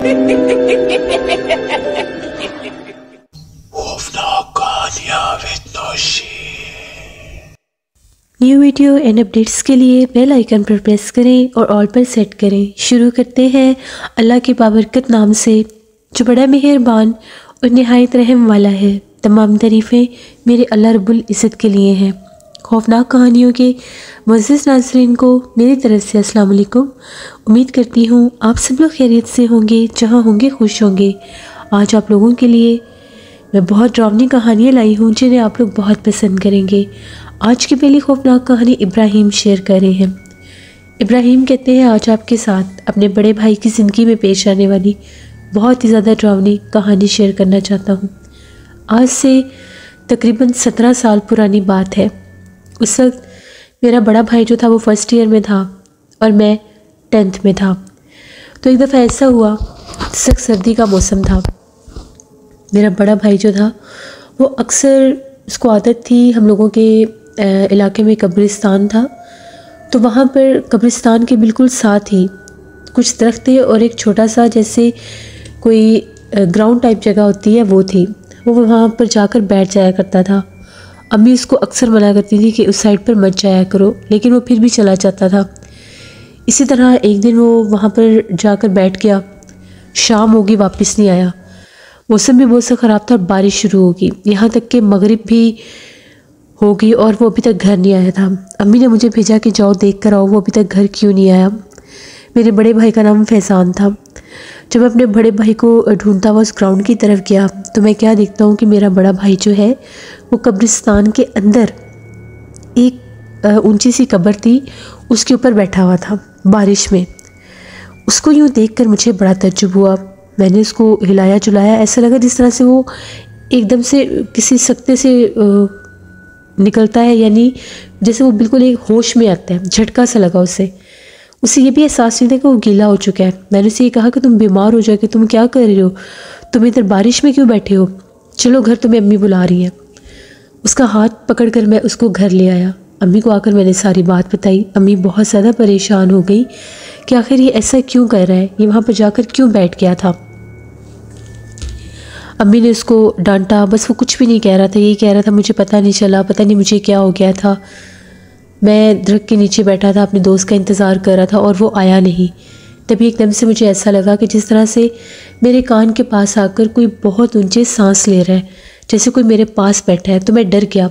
New video and updates के लिए bell icon पर प्रेस करें और ऑल पर सेट करें। शुरू करते हैं अल्लाह के बाबरकत नाम से, जो बड़ा मेहरबान और निहायत रहम वाला है। तमाम तारीफ़ें मेरे अल्लाह रब्बुल इज़्ज़त के लिए हैं। खौफनाक कहानियों के मुअज़्ज़िज़ नाज़रीन को मेरी तरफ से अस्सलाम वालेकुम। उम्मीद करती हूँ आप सब लोग खैरियत से होंगे, जहाँ होंगे खुश होंगे। आज आप लोगों के लिए मैं बहुत डरावनी कहानियाँ लाई हूँ जिन्हें आप लोग बहुत पसंद करेंगे। आज की पहली खौफनाक कहानी इब्राहिम शेयर कर रहे हैं। इब्राहिम कहते हैं, आज आपके साथ अपने बड़े भाई की ज़िंदगी में पेश आने वाली बहुत ही ज़्यादा डरावनी कहानी शेयर करना चाहता हूँ। आज से तकरीबन 17 साल पुरानी बात है। उस वक्त मेरा बड़ा भाई जो था वो फर्स्ट ईयर में था और मैं 10th में था। तो एक दफ़ा ऐसा हुआ, सख्त सर्दी का मौसम था। मेरा बड़ा भाई जो था वो अक्सर, उसको आदत थी, हम लोगों के इलाके में कब्रिस्तान था, तो वहाँ पर कब्रिस्तान के बिल्कुल साथ ही कुछ दरख्त थे और एक छोटा सा जैसे कोई ग्राउंड टाइप जगह होती है वो थी। वो वहाँ पर जाकर बैठ जाया करता था। अम्मी उसको अक्सर मना करती थी कि उस साइड पर मत जाया करो, लेकिन वो फिर भी चला जाता था। इसी तरह एक दिन वो वहाँ पर जाकर बैठ गया। शाम होगी, वापस नहीं आया। मौसम भी बहुत सा ख़राब था और बारिश शुरू होगी, यहाँ तक कि मगरिब भी होगी और वो अभी तक घर नहीं आया था। अम्मी ने मुझे भेजा कि जाओ देख कर आओ वो अभी तक घर क्यों नहीं आया। मेरे बड़े भाई का नाम फैज़ान था। जब मैं अपने बड़े भाई को ढूंढता हुआ उस ग्राउंड की तरफ गया तो मैं क्या देखता हूँ कि मेरा बड़ा भाई जो है वो कब्रिस्तान के अंदर एक ऊंची सी कब्र थी, उसके ऊपर बैठा हुआ था बारिश में। उसको यूँ देखकर मुझे बड़ा तज्जुब हुआ। मैंने उसको हिलाया जुलाया, ऐसा लगा जिस तरह से वो एकदम से किसी सकते से निकलता है, यानी जैसे वो बिल्कुल एक होश में आता है। झटका सा लगा उसे ये भी एहसास नहीं था कि वो गीला हो चुका है। मैंने उसे ये कहा कि तुम बीमार हो जाओगे, तुम क्या कर रहे हो, तुम इधर बारिश में क्यों बैठे हो, चलो घर, तुम्हें अम्मी बुला रही है। उसका हाथ पकड़कर मैं उसको घर ले आया। अम्मी को आकर मैंने सारी बात बताई। अम्मी बहुत ज़्यादा परेशान हो गई कि आखिर ये ऐसा क्यों कर रहा है, ये वहाँ पर जाकर क्यों बैठ गया था। अम्मी ने उसको डांटा, बस वो कुछ भी नहीं कह रहा था, यही कह रहा था मुझे पता नहीं चला, पता नहीं मुझे क्या हो गया था। मैं दरख्त के नीचे बैठा था, अपने दोस्त का इंतज़ार कर रहा था और वो आया नहीं। तभी एकदम से मुझे ऐसा लगा कि जिस तरह से मेरे कान के पास आकर कोई बहुत ऊंचे सांस ले रहा है, जैसे कोई मेरे पास बैठा है। तो मैं डर गया।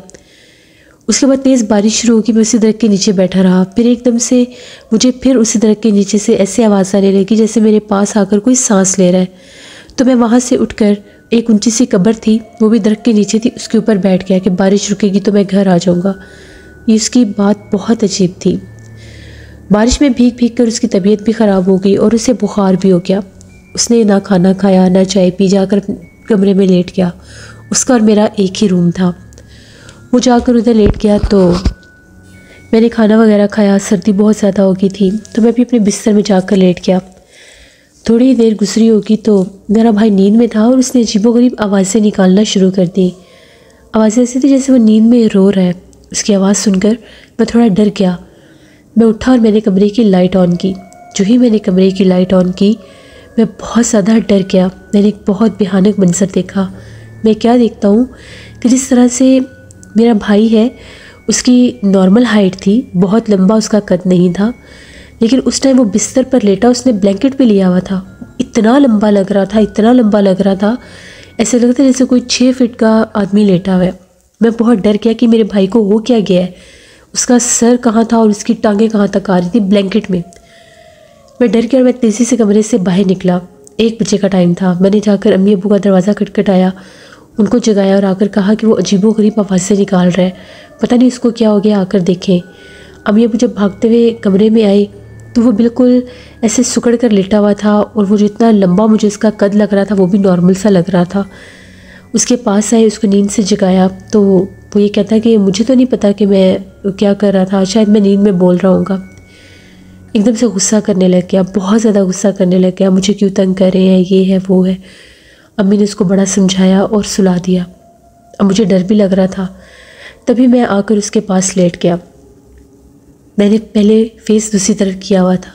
उसके बाद तेज़ बारिश शुरू होगी, मैं उसी दरख्त के नीचे बैठा रहा। फिर एकदम से मुझे फिर उसी दरख्त के नीचे से ऐसे आवाज़ आने लगी जैसे मेरे पास आकर कोई सांस ले रहा है। तो मैं वहाँ से उठकर, एक ऊंची सी कब्र थी, वो भी दरख्त के नीचे थी, उसके ऊपर बैठ गया कि बारिश रुकेगी तो मैं घर आ जाऊँगा। ये उसकी बात बहुत अजीब थी। बारिश में भीग भीग कर उसकी तबीयत भी ख़राब हो गई और उसे बुखार भी हो गया। उसने ना खाना खाया ना चाय पी, जाकर कमरे में लेट गया। उसका और मेरा एक ही रूम था। वो जाकर उधर लेट गया तो मैंने खाना वगैरह खाया। सर्दी बहुत ज़्यादा हो गई थी तो मैं भी अपने बिस्तर में जाकर लेट गया। थोड़ी देर गुजरी होगी तो मेरा भाई नींद में था और उसने अजीबोगरीब आवाज़ें निकालना शुरू कर दी। आवाज़ें ऐसी थी जैसे वो नींद में रो रहा है। उसकी आवाज़ सुनकर मैं थोड़ा डर गया। मैं उठा और मैंने कमरे की लाइट ऑन की। जो ही मैंने कमरे की लाइट ऑन की, मैं बहुत ज़्यादा डर गया। मैंने एक बहुत भयानक मंजर देखा। मैं क्या देखता हूँ कि जिस तरह से मेरा भाई है, उसकी नॉर्मल हाइट थी, बहुत लंबा उसका कद नहीं था, लेकिन उस टाइम वो बिस्तर पर लेटा, उसने ब्लैंकेट भी लिया हुआ था। इतना लंबा लग रहा था, इतना लंबा लग रहा था, ऐसे लगता था जैसे कोई 6 फीट का आदमी लेटा हुआ है। मैं बहुत डर गया कि मेरे भाई को हो क्या गया है। उसका सर कहाँ था और उसकी टांगें कहाँ तक आ रही थी ब्लैंकेट में। मैं डर गया और मैं तेज़ी से कमरे से बाहर निकला। 1 बजे का टाइम था। मैंने जाकर अम्मी अब्बू का दरवाज़ा खटखटाया, उनको जगाया और आकर कहा कि वो अजीबोगरीब आवाज़ें निकाल रहा है, पता नहीं उसको क्या हो गया, आकर देखें। अम्मी अब्बू जब भागते हुए कमरे में आए तो वो बिल्कुल ऐसे सुकड़ कर लेटा हुआ था और वो जितना लंबा मुझे उसका कद लग रहा था वो भी नॉर्मल सा लग रहा था। उसके पास आए, उसको नींद से जगाया तो वो ये कहता कि मुझे तो नहीं पता कि मैं क्या कर रहा था, शायद मैं नींद में बोल रहा हूँगा। एकदम से गुस्सा करने लग गया, बहुत ज़्यादा गुस्सा करने लग गया, मुझे क्यों तंग कर रहे हैं, ये है वो है। अम्मी ने उसको बड़ा समझाया और सुला दिया। अब मुझे डर भी लग रहा था। तभी मैं आकर उसके पास लेट गया। मैंने पहले फेस दूसरी तरफ किया हुआ था,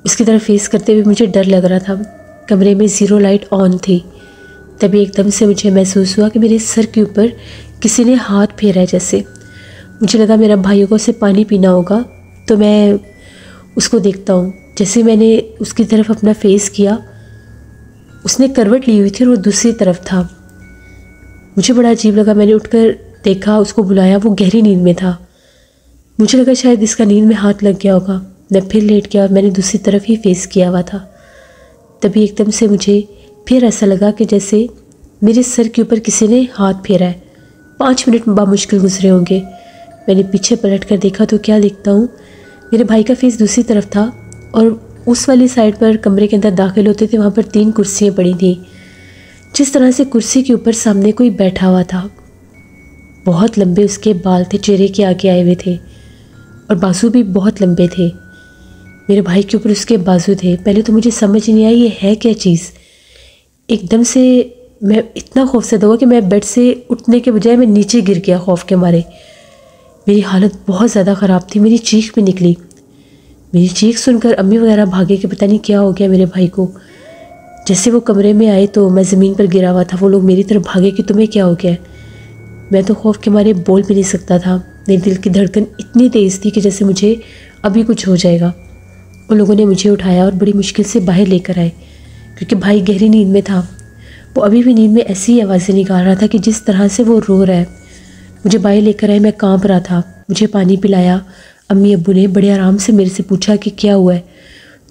उसकी तरफ फेस करते हुए मुझे डर लग रहा था। कमरे में ज़ीरो लाइट ऑन थी। तभी एकदम से मुझे महसूस हुआ कि मेरे सर के ऊपर किसी ने हाथ फेरा है जैसे। मुझे लगा मेरा भाइयों को से पानी पीना होगा, तो मैं उसको देखता हूँ। जैसे मैंने उसकी तरफ अपना फेस किया, उसने करवट ली हुई थी और वो दूसरी तरफ था। मुझे बड़ा अजीब लगा। मैंने उठकर देखा, उसको बुलाया, वो गहरी नींद में था। मुझे लगा शायद इसका नींद में हाथ लग गया होगा। मैं फिर लेट गया और मैंने दूसरी तरफ ही फेस किया हुआ था। तभी एकदम से मुझे फिर ऐसा लगा कि जैसे मेरे सर के ऊपर किसी ने हाथ फेरा है। 5 मिनट बामुश्किल गुजरे होंगे। मैंने पीछे पलट कर देखा तो क्या देखता हूँ, मेरे भाई का फेस दूसरी तरफ था और उस वाली साइड पर कमरे के अंदर दाखिल होते थे, वहाँ पर 3 कुर्सियाँ पड़ी थी। जिस तरह से कुर्सी के ऊपर सामने कोई बैठा हुआ था, बहुत लंबे उसके बाल थे, चेहरे के आगे आए हुए थे और बाजू भी बहुत लंबे थे। मेरे भाई के ऊपर उसके बाजू थे। पहले तो मुझे समझ नहीं आई ये है क्या चीज़। एकदम से मैं इतना खौफज़दा हुआ कि मैं बेड से उठने के बजाय मैं नीचे गिर गया खौफ के मारे। मेरी हालत बहुत ज़्यादा ख़राब थी। मेरी चीख भी निकली। मेरी चीख सुनकर अम्मी वगैरह भागे कि पता नहीं क्या हो गया मेरे भाई को। जैसे वो कमरे में आए तो मैं ज़मीन पर गिरा हुआ था। वो लोग मेरी तरफ भागे कि तुम्हें क्या हो गया। मैं तो खौफ के मारे बोल भी नहीं सकता था। मेरे दिल की धड़कन इतनी तेज़ थी कि जैसे मुझे अभी कुछ हो जाएगा। उन लोगों ने मुझे उठाया और बड़ी मुश्किल से बाहर लेकर आए, क्योंकि भाई गहरी नींद में था। वो अभी भी नींद में ऐसी ही आवाज़ें निकाल रहा था कि जिस तरह से वो रो रहा है। मुझे बाहर लेकर आए, मैं कांप रहा था। मुझे पानी पिलाया। अम्मी अब्बू ने बड़े आराम से मेरे से पूछा कि क्या हुआ है,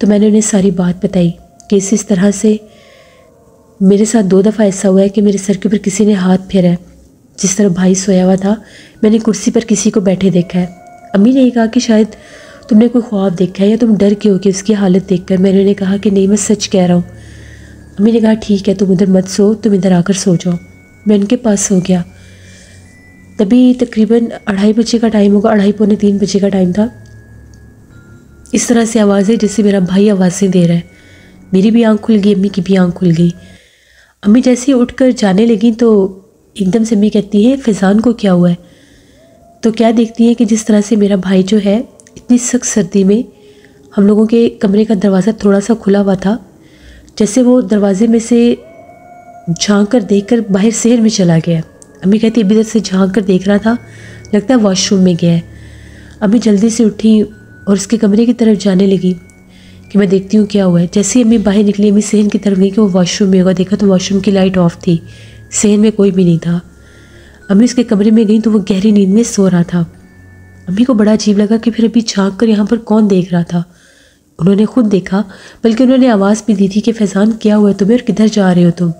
तो मैंने उन्हें सारी बात बताई कि इस तरह से मेरे साथ 2 दफ़ा ऐसा हुआ है कि मेरे सर के ऊपर किसी ने हाथ फेरा है। जिस तरह भाई सोया हुआ था, मैंने कुर्सी पर किसी को बैठे देखा है। अम्मी ने कहा कि शायद तुमने कोई ख्वाब देखा है या तुम डर के हो कि उसकी हालत देखकर। मैंने उन्हें कहा कि नहीं, मैं सच कह रहा हूँ। अम्मी ने कहा ठीक है, तुम उधर मत सो, तुम इधर आकर सो जाओ। मैं उनके पास सो गया। तभी तकरीबन 2:30 बजे का टाइम होगा, 2:30 पौने 3 बजे का टाइम था। इस तरह से आवाज़ है जैसे मेरा भाई आवाज़ें दे रहा है। मेरी भी आँख खुल गई, अम्मी की भी आँख खुल गई। अम्मी जैसे ही उठकर जाने लगी तो एकदम से अम्मी कहती है फैज़ान को क्या हुआ है। तो क्या देखती है कि जिस तरह से मेरा भाई जो है इतनी सख्त सर्दी में, हम लोगों के कमरे का दरवाज़ा थोड़ा सा खुला हुआ था, जैसे वो दरवाजे में से झांक कर देख कर बाहर शहर में चला गया। अम्मी कहती अभी इधर से झांक कर देख रहा था, लगता है वॉशरूम में गया है। अम्मी जल्दी से उठी और उसके कमरे की तरफ जाने लगी कि मैं देखती हूँ क्या हुआ है। जैसे ही अम्मी बाहर निकली, अम्मी सहन की तरफ गई कि वो वॉशरूम में होगा। देखा तो वॉशरूम की लाइट ऑफ थी, सहन में कोई भी नहीं था। अम्मी उसके कमरे में गई तो वो गहरी नींद में सो रहा था। अम्मी को बड़ा अजीब लगा कि फिर अभी झांक कर यहाँ पर कौन देख रहा था। उन्होंने खुद देखा, बल्कि उन्होंने आवाज़ भी दी थी कि फैज़ान क्या हुआ है तुम्हें और किधर जा रहे हो तुम।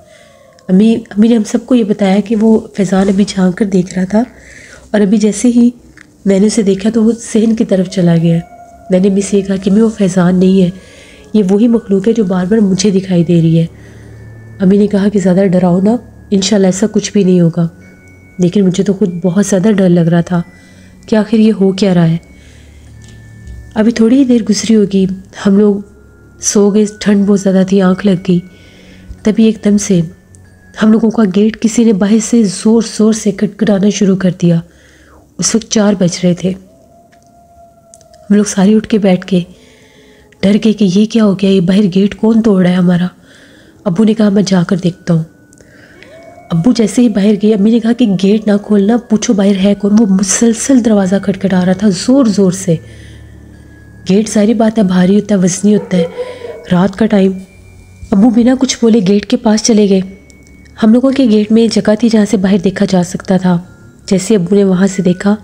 अम्मी ने हम सबको ये बताया कि वो फैज़ान अभी झांक कर देख रहा था और अभी जैसे ही मैंने उसे देखा तो वो सहन की तरफ चला गया। मैंने अम्मी से कहा कि मैं वो फैज़ान नहीं है, ये वही मखलूक है जो बार बार मुझे दिखाई दे रही है। अम्मी ने कहा कि ज़्यादा डराओ ना, इंशाल्लाह ऐसा कुछ भी नहीं होगा। लेकिन मुझे तो खुद बहुत ज़्यादा डर लग रहा था कि आखिर ये हो क्या रहा है। अभी थोड़ी ही देर गुजरी होगी, हम लोग सो गए। ठंड बहुत ज़्यादा थी, आंख लग गई। तभी एकदम से हम लोगों का गेट किसी ने बाहर से ज़ोर ज़ोर से खटखटाना शुरू कर दिया। उस वक्त 4 बज रहे थे। हम लोग सारे उठ के बैठ गए, डर गए कि ये क्या हो गया, ये बाहर गेट कौन तोड़ रहा है हमारा। अब्बू ने कहा मैं जाकर देखता हूँ। अब्बू जैसे ही बाहर गए, अम्मी ने कहा कि गेट ना खोलना, पूछो बाहर है कौन। वो मुसलसल दरवाज़ा खटखटा रहा था ज़ोर ज़ोर से। गेट सारी बात है भारी होता है, वज़नी होता है, रात का टाइम। अब्बू बिना कुछ बोले गेट के पास चले गए। हम लोगों के गेट में जगह थी जहाँ से बाहर देखा जा सकता था। जैसे अब्बू ने वहाँ से देखा,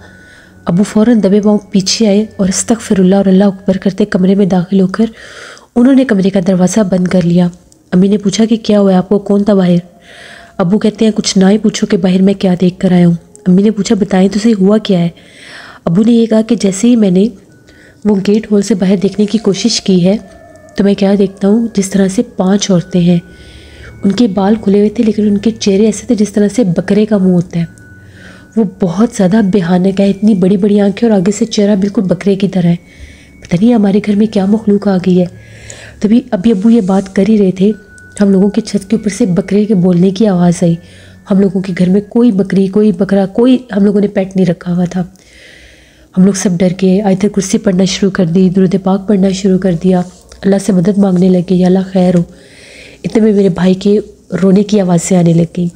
अब्बू फ़ौरन दबे पाँव पीछे आए और अस्तगफिरुल्लाह और अल्लाह अकबर करते कमरे में दाखिल होकर उन्होंने कमरे का दरवाज़ा बंद कर लिया। अम्मी ने पूछा कि क्या हुआ है आपको, कौन था बाहर। अब्बू कहते हैं कुछ ना ही पूछो कि बाहर मैं क्या देख कर आया हूँ। अम्मी ने पूछा बताएं तो सही हुआ क्या है। अब्बू ने ये कहा कि जैसे ही मैंने वो गेट होल से बाहर देखने की कोशिश की है तो मैं क्या देखता हूँ, जिस तरह से 5 औरतें हैं। उनके बाल खुले हुए थे लेकिन उनके चेहरे ऐसे थे जिस तरह से बकरे का मुंह होता है। वो बहुत ज़्यादा भयानक है, इतनी बड़ी बड़ी आंखें और आगे से चेहरा बिल्कुल बकरे की तरह है। पता नहीं हमारे घर में क्या मखलूक आ गई है। तभी अभी अब्बू ये बात कर ही रहे थे, हम लोगों के छत के ऊपर से बकरे के बोलने की आवाज़ आई। हम लोगों के घर में कोई बकरी, कोई बकरा, कोई हम लोगों ने पेट नहीं रखा हुआ था। हम लोग सब डर के आयत कुर्सी पढ़ना शुरू कर दी, दुरूद पाक पढ़ना शुरू कर दिया, अल्लाह से मदद मांगने लगे, या अल्लाह खैर हो। इतने में मेरे भाई के रोने की आवाज़ें आने लग गई।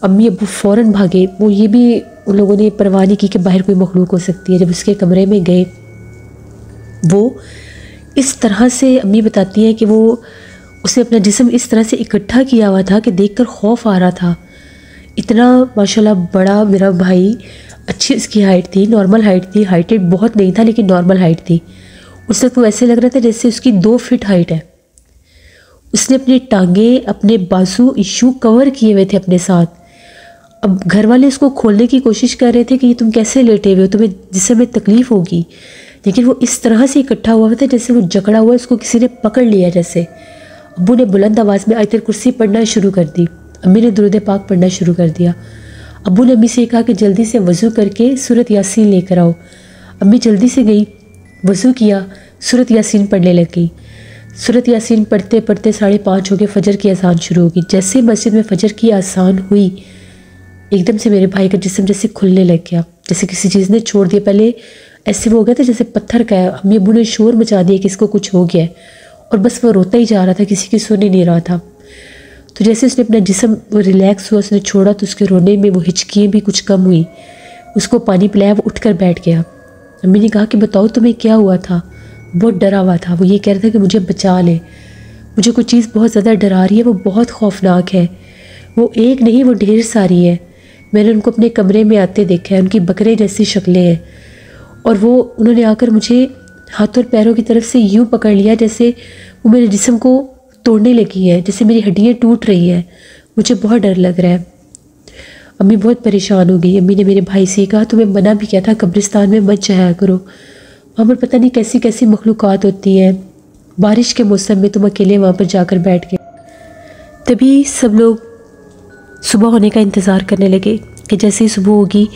अम्मी अब्बू फ़ौरन भागे। वो ये भी उन लोगों ने परवाह नहीं की कि बाहर कोई मखलूक हो सकती है। जब उसके कमरे में गए, वो इस तरह से, अम्मी बताती हैं कि वो उसने अपना जिस्म इस तरह से इकट्ठा किया हुआ था कि देखकर खौफ आ रहा था। इतना माशाल्लाह बड़ा मेरा भाई, अच्छी उसकी हाइट थी, नॉर्मल हाइट थी, हाइटेड बहुत नहीं था लेकिन नॉर्मल हाइट थी। उस वक्त वो ऐसे लग रहा था जैसे उसकी 2 फीट हाइट है। उसने अपनी टांगे, अपने बाजू इशू कवर किए हुए थे अपने साथ। अब घर वाले उसको खोलने की कोशिश कर रहे थे कि ये तुम कैसे लेटे हुए हो, तुम्हें जिससे में तकलीफ़ होगी, लेकिन वो इस तरह से इकट्ठा हुआ था जैसे वो जकड़ा हुआ, उसको किसी ने पकड़ लिया जैसे। अब्बू ने बुलंद आवाज़ में आयतुल कुर्सी पढ़ना शुरू कर दी। अम्मी ने दुरूद पाक पढ़ना शुरू कर दिया। अब्बू ने अम्मी से कहा कि जल्दी से वज़ू करके सूरत यासीन लेकर आओ। अम्मी जल्दी से गई, वज़ू किया, सूरत यासीन पढ़ने लग गई। सूरत यासीन पढ़ते पढ़ते 5:30 हो गए, फ़जर की अज़ान शुरू होगी। जैसे मस्जिद में फ़जर की अज़ान हुई, एकदम से मेरे भाई का जिस्म जैसे खुलने लग गया, जैसे किसी चीज़ ने छोड़ दिया। पहले ऐसे वो हो गया था जैसे पत्थर का है। अम्मी अब्बू ने शोर मचा दिया कि इसको कुछ हो गया है, और बस वो रोता ही जा रहा था, किसी की सुन ही नहीं रहा था। तो जैसे उसने अपना जिस्म रिलैक्स हुआ, उसने छोड़ा, तो उसके रोने में वो हिचकियाँ भी कुछ कम हुई। उसको पानी पिलाया, वो उठकर बैठ गया। अम्मी ने कहा कि बताओ तुम्हें क्या हुआ था। बहुत डरा हुआ था, वो ये कह रहा था कि मुझे बचा ले, मुझे कोई चीज़ बहुत ज़्यादा डरा रही है, वो बहुत खौफनाक है, वो एक नहीं वो ढेर सारी है। मैंने उनको अपने कमरे में आते देखा है, उनकी बकरे जैसी शक्लें हैं, और वो उन्होंने आकर मुझे हाथों और पैरों की तरफ से यूँ पकड़ लिया जैसे वो मेरे जिस्म को तोड़ने लगी है, जैसे मेरी हड्डियाँ टूट रही हैं। मुझे बहुत डर लग रहा है। अम्मी बहुत परेशान हो गई। अम्मी ने मेरे भाई से कहा तुम्हें मना भी किया था कब्रिस्तान में मत जाया करो, वहाँ पर पता नहीं कैसी कैसी मखलूक़ात होती हैं। बारिश के मौसम में तुम अकेले वहाँ पर जाकर बैठ गए। तभी सब लोग सुबह होने का इंतज़ार करने लगे कि जैसे ही सुबह होगी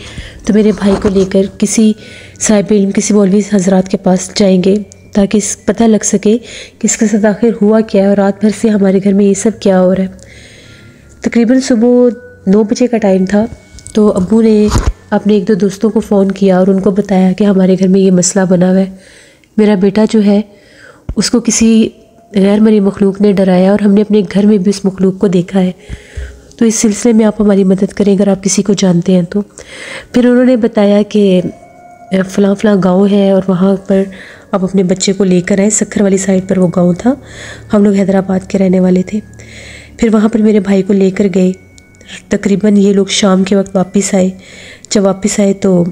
तो मेरे भाई को लेकर किसी साहिब इल्म, किसी मौलवी हजरात के पास जाएंगे ताकि पता लग सके कि इसके साथ आखिर हुआ क्या है और रात भर से हमारे घर में ये सब क्या हो रहा है। तकरीबन सुबह 9 बजे का टाइम था। तो अब्बू ने अपने 1-2 दोस्तों को फ़ोन किया और उनको बताया कि हमारे घर में ये मसला बना हुआ है, मेरा बेटा जो है उसको किसी गैर मरी मखलूक ने डराया और हमने अपने घर में भी उस मखलूक को देखा है, तो इस सिलसिले में आप हमारी मदद करें अगर आप किसी को जानते हैं तो। फिर उन्होंने बताया कि फ़लाँ गांव है और वहाँ पर आप अपने बच्चे को लेकर आए। सक्खर वाली साइड पर वो गांव था, हम लोग हैदराबाद के रहने वाले थे। फिर वहाँ पर मेरे भाई को लेकर गए। तकरीबन ये लोग शाम के वक्त वापस आए। जब वापस आए तो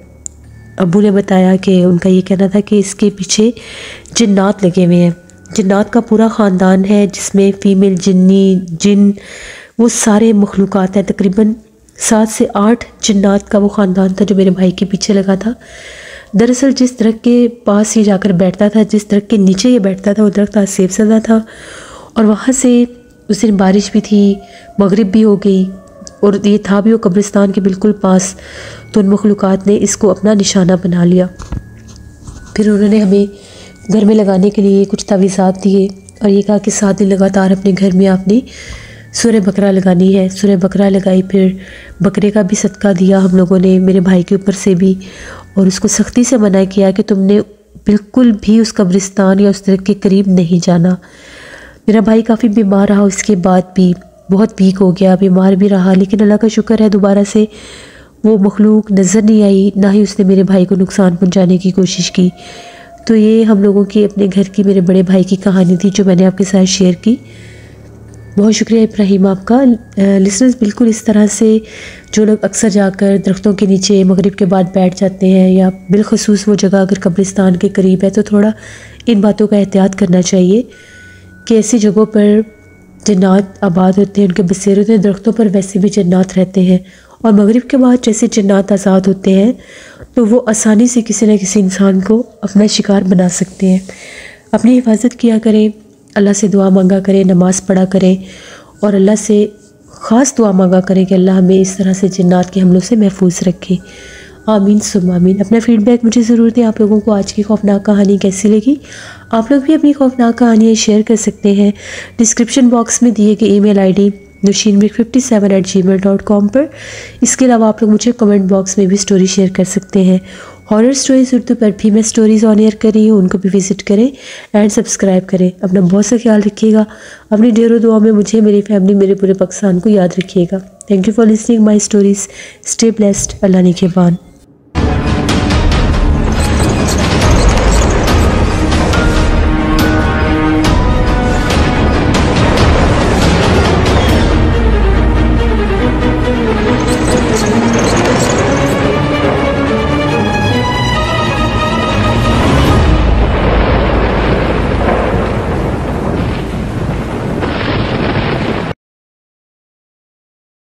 अब्बू ने बताया कि उनका ये कहना था कि इसके पीछे जिन्नात लगे हुए हैं। जिन्नात का पूरा ख़ानदान है जिसमें फ़ीमेल जिन्नी, जिन, वो सारे मखलूक़ात हैं। तकरीबन 7 से 8 जिन्नात का वो ख़ानदान था जो मेरे भाई के पीछे लगा था। दरअसल जिस दरख्त के पास ये जाकर बैठता था, जिस दरख्त के नीचे ये बैठता था, वो दरख्त आज सेबज़दा था और वहाँ से उस दिन बारिश भी थी, मगरिब भी हो गई और ये था भी वो कब्रिस्तान के बिल्कुल पास। तो उन मखलूक़ात ने इसको अपना निशाना बना लिया। फिर उन्होंने हमें घर में लगाने के लिए कुछ तावीज़ात दिए और ये कहा कि 7 दिन लगातार अपने घर में आपने सूरह बकरा लगानी है। सूरह बकरा लगाई, फिर बकरे का भी सदका दिया हम लोगों ने, मेरे भाई के ऊपर से भी, और उसको सख्ती से मना किया कि तुमने बिल्कुल भी उस कब्रिस्तान या उस दरख्त के करीब नहीं जाना। मेरा भाई काफ़ी बीमार रहा, उसके बाद भी बहुत वीक हो गया, बीमार भी रहा, लेकिन अल्लाह का शुक्र है दोबारा से वो मखलूक नज़र नहीं आई, ना ही उसने मेरे भाई को नुकसान पहुंचाने की कोशिश की। तो ये हम लोगों की अपने घर की, मेरे बड़े भाई की कहानी थी जो मैंने आपके साथ शेयर की। बहुत शुक्रिया इब्राहिम आपका। लिसनर्स, बिल्कुल इस तरह से जो लोग अक्सर जाकर दरख्तों के नीचे मगरिब के बाद बैठ जाते हैं या बिलखसूस वो जगह अगर कब्रिस्तान के करीब है तो थोड़ा इन बातों का एहतियात करना चाहिए कि ऐसी जगहों पर जन्नात आबाद होते हैं, उनके बसेरे होते हैं। दरख्तों पर वैसे भी जन्नात रहते हैं और मगरिब के बाद जैसे जन्नात आज़ाद होते हैं तो वो आसानी से किसी न किसी इंसान को अपना शिकार बना सकते हैं। अपनी हिफाजत किया करें, अल्लाह से दुआ मांगा करें, नमाज़ पढ़ा करें और अल्लाह से ख़ास दुआ मांगा करें कि अल्लाह हमें इस तरह से जन्नात के हमलों से महफूज रखे। आमीन सुम्मा आमीन। अपना फीडबैक मुझे ज़रूर दें। आप लोगों को आज की खौफनाक कहानी कैसी लगी? आप लोग भी अपनी खौफनाक कहानियाँ शेयर कर सकते हैं डिस्क्रिप्शन बॉक्स में दिए गए email ID nushinmik57@gmail.com पर। इसके अलावा आप लोग मुझे कमेंट बॉक्स में भी स्टोरी शेयर कर सकते हैं हॉरर स्टोरीज उर्दू पर भी मैं स्टोरीज़ ऑन एयर कर रही हूँ, उनको भी विज़िट करें एंड सब्सक्राइब करें। अपना बहुत सा ख्याल रखिएगा, अपनी ढेरों दुआ में मुझे, मेरी फैमिली, मेरे पूरे पाकिस्तान को याद रखिएगा। Thank you for listening my stories. Stay blessed. Allah निगहबान।